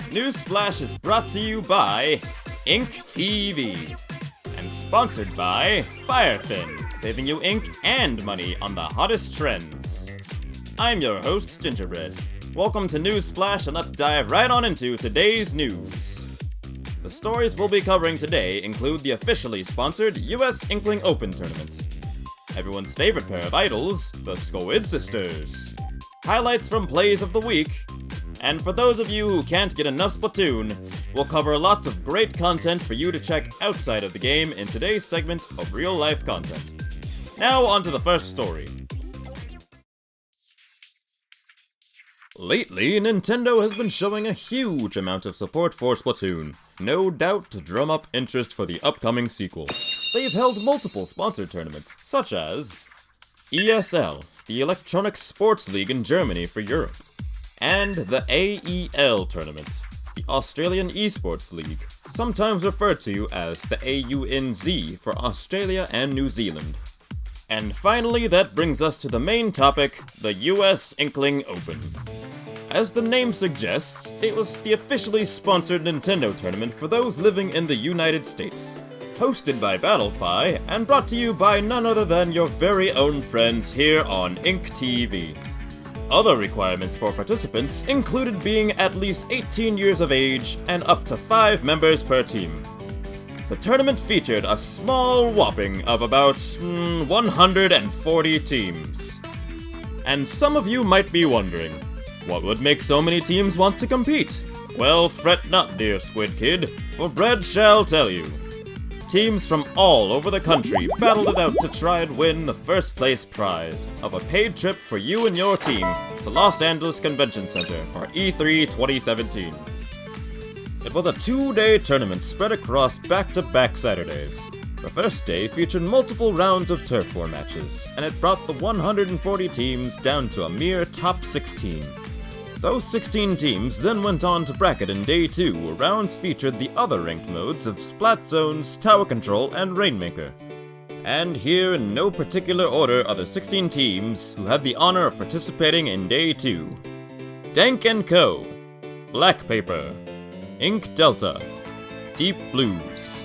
NEWSplash is brought to you by InkTV and sponsored by Firefin, saving you ink and money on the hottest trends. I'm your host, Gingerbread. Welcome to NEWSplash, and let's dive right on into today's news. The stories we'll be covering today include the officially sponsored US Inkling Open tournament, everyone's favorite pair of idols, the Squid sisters, highlights from plays of the week, and for those of you who can't get enough Splatoon, we'll cover lots of great content for you to check outside of the game in today's segment of real-life content. Now on to the first story. Lately, Nintendo has been showing a huge amount of support for Splatoon, no doubt to drum up interest for the upcoming sequel. They've held multiple sponsored tournaments, such as ESL, the Electronic Sports League in Germany for Europe, and the AEL tournament, the Australian Esports League, sometimes referred to as the AUNZ for Australia and New Zealand. And finally, that brings us to the main topic, the US Inkling Open. As the name suggests, it was the officially sponsored Nintendo tournament for those living in the United States, hosted by BattleFi, and brought to you by none other than your very own friends here on InkTV. Other requirements for participants included being at least 18 years of age and up to 5 members per team. The tournament featured a small whopping of about 140 teams. And some of you might be wondering, what would make so many teams want to compete? Well, fret not, dear Squid Kid, for Bread shall tell you. Teams from all over the country battled it out to try and win the first place prize of a paid trip for you and your team to Los Angeles Convention Center for E3 2017. It was a 2-day tournament spread across back-to-back Saturdays. The first day featured multiple rounds of turf war matches, and it brought the 140 teams down to a mere top 16. Those 16 teams then went on to bracket in Day 2, where rounds featured the other ranked modes of Splat Zones, Tower Control, and Rainmaker. And here, in no particular order, are the 16 teams who had the honor of participating in Day 2. Dank & Co., Black Paper, Ink Delta, Deep Blues,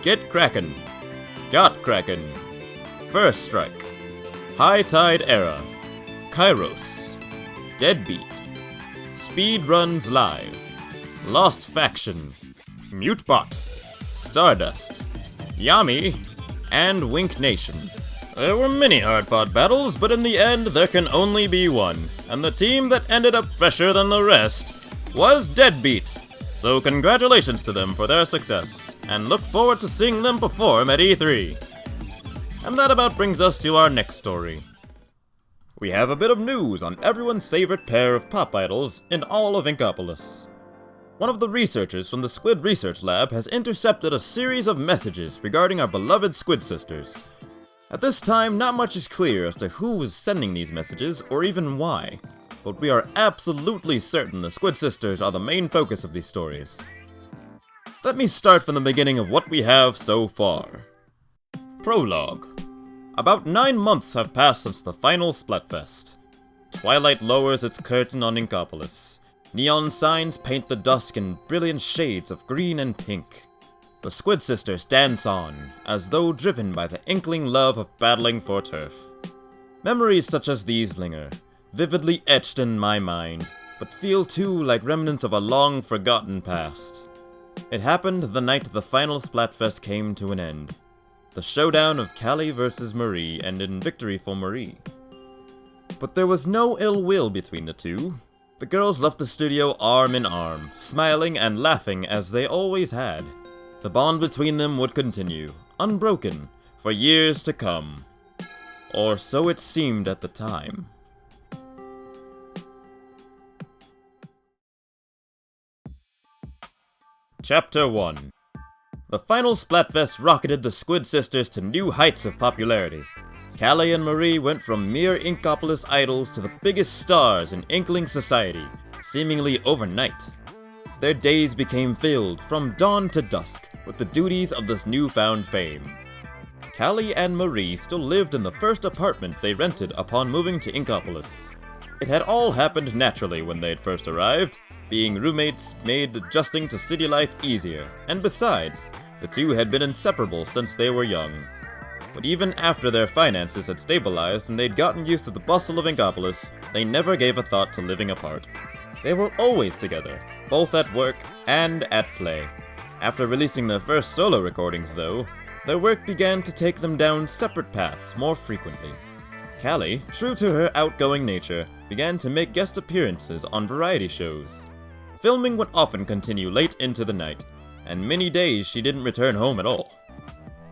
Get Kraken, Got Kraken, First Strike, High Tide Era, Kairos, Deadbeat, Speed Runs Live, Lost Faction, Mutebot, Stardust, Yami, and Wink Nation. There were many hard-fought battles, but in the end there can only be one, and the team that ended up fresher than the rest was Deadbeat. So congratulations to them for their success, and look forward to seeing them perform at E3. And that about brings us to our next story. We have a bit of news on everyone's favorite pair of pop idols in all of Inkopolis. One of the researchers from the Squid Research Lab has intercepted a series of messages regarding our beloved Squid sisters. At this time, not much is clear as to who is sending these messages or even why, but we are absolutely certain the Squid sisters are the main focus of these stories. Let me start from the beginning of what we have so far. Prologue. About 9 months have passed since the final Splatfest. Twilight lowers its curtain on Inkopolis. Neon signs paint the dusk in brilliant shades of green and pink. The Squid sisters dance on, as though driven by the inkling love of battling for turf. Memories such as these linger, vividly etched in my mind, but feel too like remnants of a long-forgotten past. It happened the night the final Splatfest came to an end. The showdown of Callie versus Marie ended in victory for Marie. But there was no ill will between the two. The girls left the studio arm in arm, smiling and laughing as they always had. The bond between them would continue, unbroken, for years to come. Or so it seemed at the time. Chapter 1. The final Splatfest rocketed the Squid sisters to new heights of popularity. Callie and Marie went from mere Inkopolis idols to the biggest stars in Inkling society, seemingly overnight. Their days became filled, from dawn to dusk, with the duties of this newfound fame. Callie and Marie still lived in the first apartment they rented upon moving to Inkopolis. it had all happened naturally when they'd first arrived. Being roommates made adjusting to city life easier, and besides, the two had been inseparable since they were young. But even after their finances had stabilized and they'd gotten used to the bustle of Inkopolis, they never gave a thought to living apart. They were always together, both at work and at play. After releasing their first solo recordings, though, their work began to take them down separate paths more frequently. Callie, true to her outgoing nature, began to make guest appearances on variety shows. Filming would often continue late into the night, and many days she didn't return home at all.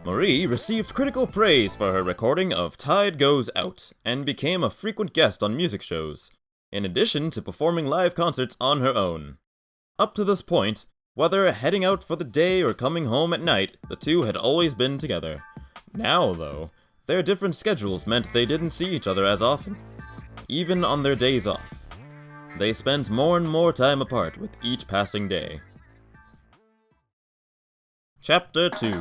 Marie received critical praise for her recording of Tide Goes Out, and became a frequent guest on music shows, in addition to performing live concerts on her own. Up to this point, whether heading out for the day or coming home at night, the two had always been together. Now, though, their different schedules meant they didn't see each other as often, even on their days off. They spent more and more time apart with each passing day. Chapter 2.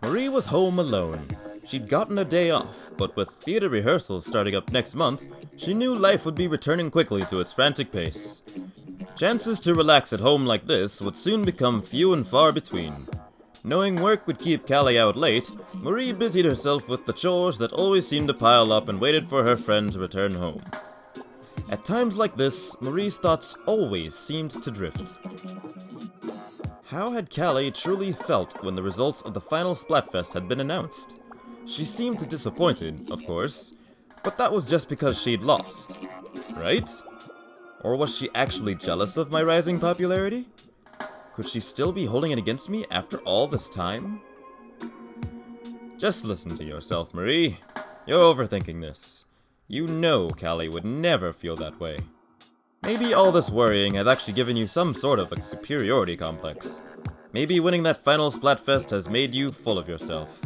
Marie was home alone. She'd gotten a day off, but with theater rehearsals starting up next month, she knew life would be returning quickly to its frantic pace. Chances to relax at home like this would soon become few and far between. Knowing work would keep Callie out late, Marie busied herself with the chores that always seemed to pile up and waited for her friend to return home. At times like this, Marie's thoughts always seemed to drift. How had Callie truly felt when the results of the final Splatfest had been announced? She seemed disappointed, of course, but that was just because she'd lost, right? Or was she actually jealous of my rising popularity? Could she still be holding it against me after all this time? Just listen to yourself, Marie. You're overthinking this. You know Callie would never feel that way. Maybe all this worrying has actually given you some sort of a superiority complex. Maybe winning that final Splatfest has made you full of yourself.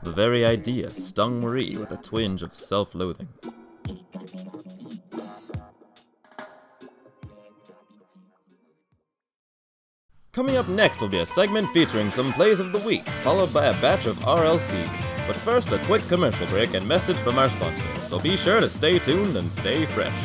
The very idea stung Marie with a twinge of self-loathing. Coming up next will be a segment featuring some plays of the week, followed by a batch of RLC. But first, a quick commercial break and message from our sponsor, so be sure to stay tuned and stay fresh.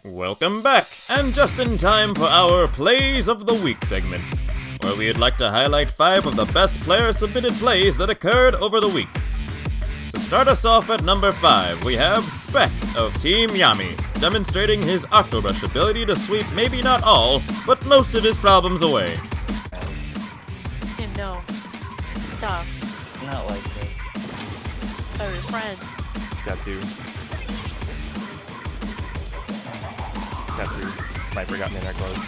Welcome back, and just in time for our Plays of the Week segment, where we'd like to highlight 5 of the best player-submitted plays that occurred over the week. To start us off at number 5, we have Spec of Team Yami, demonstrating his Octobrush ability to sweep maybe not all, but most of his problems away. Tim, no. Stop. Not like this. Oh, your friend. Got to. Viper got me in their clothes.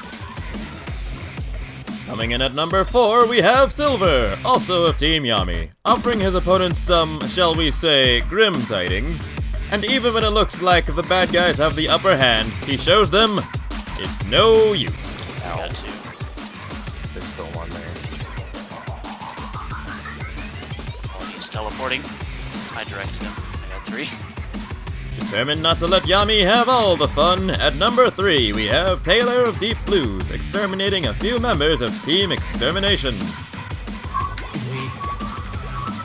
Coming in at number 4, we have Silver, also of Team Yami, offering his opponents some, shall we say, grim tidings. And even when it looks like the bad guys have the upper hand, he shows them it's no use. Ow. Got to. There's still one there. Oh, he's teleporting. I directed him. I got 3. Determined not to let Yami have all the fun, at number 3 we have Taylor of Deep Blues, exterminating a few members of Team Extermination.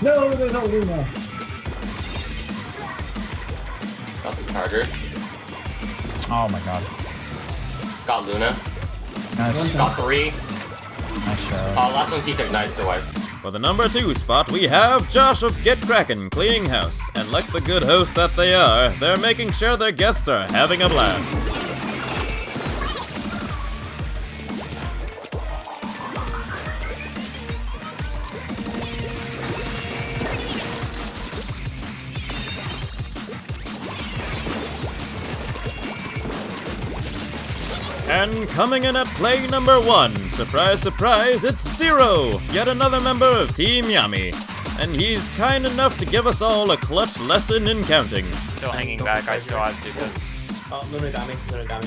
No, there's no Luna. Got the charger. Oh my god. Got Luna. Nice. Got 3. Nice shot. Last one T-Tech, nice to wipe. For the number 2 spot, we have Josh of Get Kraken, cleaning house, and like the good host that they are, they're making sure their guests are having a blast. And coming in at play number 1, surprise, surprise, it's Zero, yet another member of Team Yami. and he's kind enough to give us all a clutch lesson in counting. Still hanging back, I still have Zuka. Oh, Lunadami.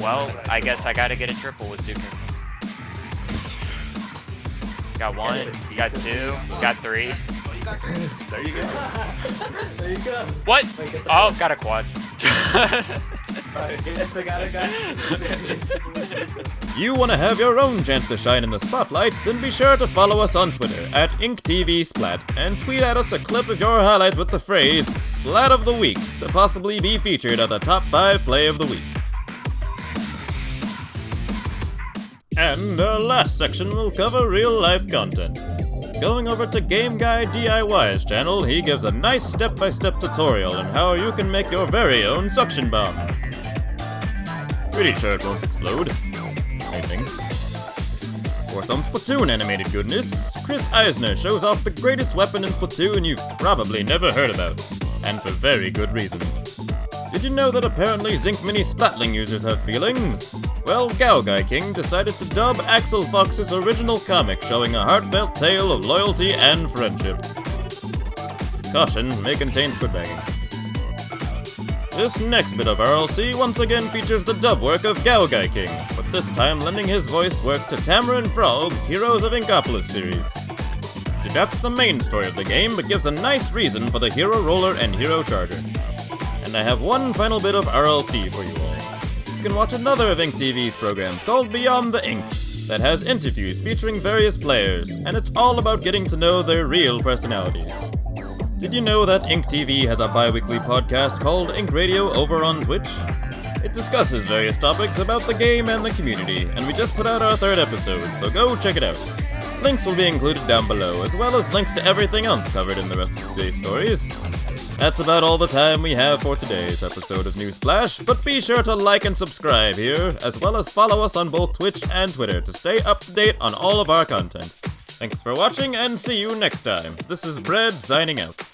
Well, I guess I gotta get a triple with Zuka. Got 1, you got 2, you got 3. There you go. There you go. What? Oh, got a quad. Yes, I got a guy. You want to have your own chance to shine in the spotlight? Then be sure to follow us on Twitter at InkTV Splat and tweet at us a clip of your highlight with the phrase Splat of the Week to possibly be featured at the top 5 play of the week. And our last section will cover real-life content. Going over to GameGuyDIY's channel, he gives a nice step-by-step tutorial on how you can make your very own suction bomb. Pretty sure it won't explode, I think. For some Splatoon animated goodness, Chris Eisner shows off the greatest weapon in Splatoon you've probably never heard about, and for very good reason. Did you know that apparently Zinc Mini Splatling users have feelings? Well, GaoGaiKing decided to dub axl-fox's original comic showing a heartfelt tale of loyalty and friendship. Caution, may contain squid bagging. This next bit of RLC once again features the dub work of GaoGaiKing, but this time lending his voice work to Tamarinfrog's Heroes of Inkopolis series. She adapts the main story of the game, but gives a nice reason for the Hero Roller and Hero Charger. And I have one final bit of RLC for you all. You can watch another of InkTV's programs called Beyond the Ink that has interviews featuring various players, and it's all about getting to know their real personalities. Did you know that InkTV has a bi-weekly podcast called InkRADIO over on Twitch? It discusses various topics about the game and the community, and we just put out our 3rd episode, so go check it out. Links will be included down below, as well as links to everything else covered in the rest of today's stories. That's about all the time we have for today's episode of NEWSplash, but be sure to like and subscribe here, as well as follow us on both Twitch and Twitter to stay up to date on all of our content. Thanks for watching, and see you next time. This is Bread signing out.